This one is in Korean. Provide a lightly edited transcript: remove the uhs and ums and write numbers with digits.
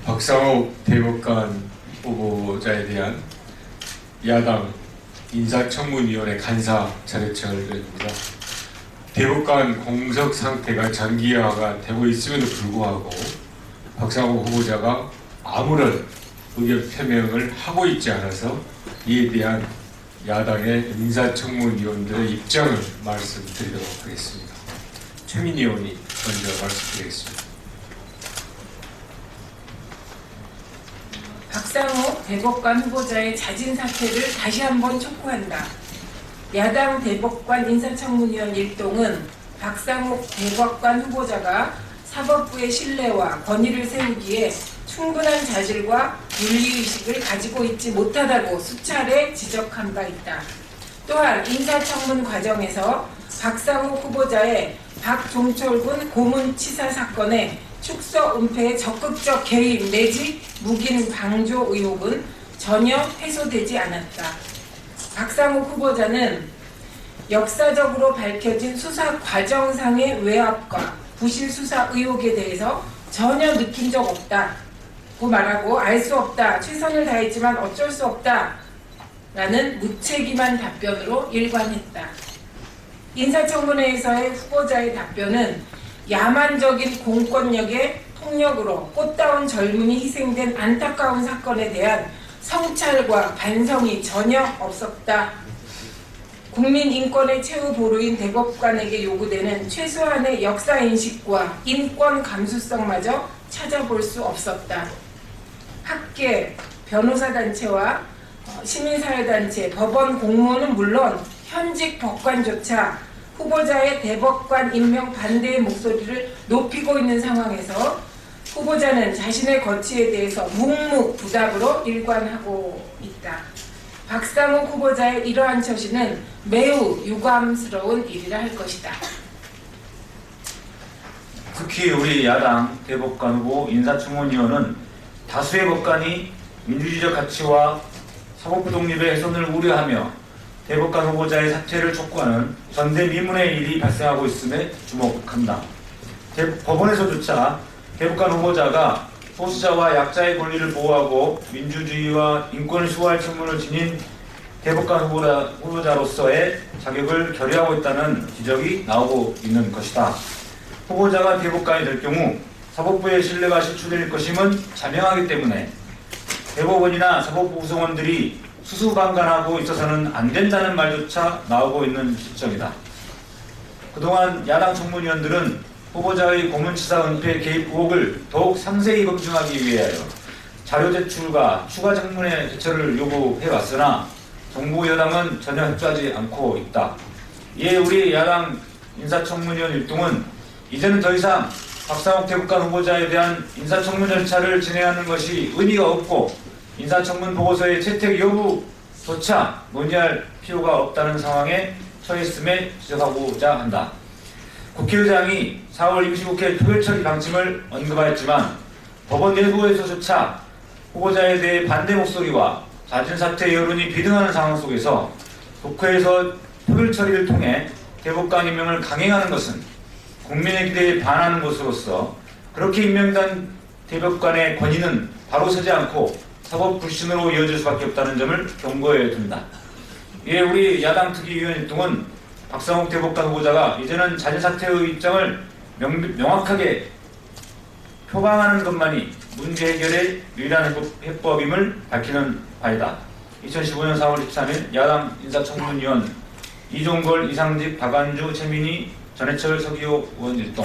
박상욱 대법관 후보자에 대한 야당 인사청문위원회 간사 자료청입니다. 대법관 공석 상태가 장기화가 되고 있음에도 불구하고 박상욱 후보자가 아무런 의견 표명을 하고 있지 않아서 이에 대한 야당의 인사청문위원들의 입장을 말씀드리도록 하겠습니다. 최민희 의원이 먼저 말씀드리겠습니다. 박상욱 대법관 후보자의 자진 사퇴를 다시 한번 촉구한다. 야당 대법관 인사청문위원 일동은 박상욱 대법관 후보자가 사법부의 신뢰와 권위를 세우기에 충분한 자질과 윤리의식을 가지고 있지 못하다고 수차례 지적한 바 있다. 또한 인사청문 과정에서 박상욱 후보자의 박종철군 고문치사 사건에 축소 은폐의 적극적 개입 내지 묵인 방조 의혹은 전혀 해소되지 않았다. 박상욱 후보자는 역사적으로 밝혀진 수사 과정상의 외압과 부실 수사 의혹에 대해서 전혀 느낀 적 없다고 말하고 알 수 없다, 최선을 다했지만 어쩔 수 없다 라는 무책임한 답변으로 일관했다. 인사청문회에서의 후보자의 답변은 야만적인 공권력의 폭력으로 꽃다운 젊은이 희생된 안타까운 사건에 대한 성찰과 반성이 전혀 없었다. 국민인권의 최후 보루인 대법관에게 요구되는 최소한의 역사인식과 인권 감수성마저 찾아볼 수 없었다. 학계, 변호사단체와 시민사회단체, 법원 공무원은 물론 현직 법관조차 후보자의 대법관 임명 반대의 목소리를 높이고 있는 상황에서 후보자는 자신의 거취에 대해서 묵묵부답으로 일관하고 있다. 박상욱 후보자의 이러한 처신은 매우 유감스러운 일이라 할 것이다. 특히 우리 야당 대법관 후보 인사청문위원은 다수의 법관이 민주주의적 가치와 사법부 독립의 훼손을 우려하며 대법관 후보자의 사퇴를 촉구하는 전대미문의 일이 발생하고 있음에 주목한다. 법원에서조차 대법관 후보자가 소수자와 약자의 권리를 보호하고 민주주의와 인권을 수호할 책무를 지닌 대법관 후보자로서의 자격을 결여하고 있다는 지적이 나오고 있는 것이다. 후보자가 대법관이 될 경우 사법부의 신뢰가 실추될 것임은 자명하기 때문에 대법원이나 사법부 구성원들이 수수방관하고 있어서는 안 된다는 말조차 나오고 있는 시점이다. 그동안 야당 청문위원들은 후보자의 고문치사 은폐 개입 의혹을 더욱 상세히 검증하기 위하여 자료 제출과 추가 청문회 개최를 요구해왔으나 정부 여당은 전혀 협조하지 않고 있다. 이에 우리 야당 인사청문위원 일동은 이제는 더 이상 박상욱 대법관 후보자에 대한 인사청문 절차를 진행하는 것이 의미가 없고 인사청문 보고서의 채택 여부조차 논의할 필요가 없다는 상황에 처했음에 지적하고자 한다. 국회의장이 4월 임시국회 표결처리 방침을 언급하였지만 법원 내부에서조차 후보자에 대해 반대 목소리와 자진사퇴 여론이 비등하는 상황 속에서 국회에서 표결처리를 통해 대법관 임명을 강행하는 것은 국민의 기대에 반하는 것으로서 그렇게 임명된 대법관의 권위는 바로 서지 않고 사법 불신으로 이어질 수밖에 없다는 점을 경고해 둔다. 이에 우리 야당 특위위원 일동은 박상욱 대법관 후보자가 이제는 자진사퇴의 입장을 명확하게 표방하는 것만이 문제 해결의 유일한 해법임을 밝히는 바이다. 2015년 4월 13일 야당 인사청문위원 이종걸, 이상직, 박안주, 최민희, 전해철, 서기호 의원 일동.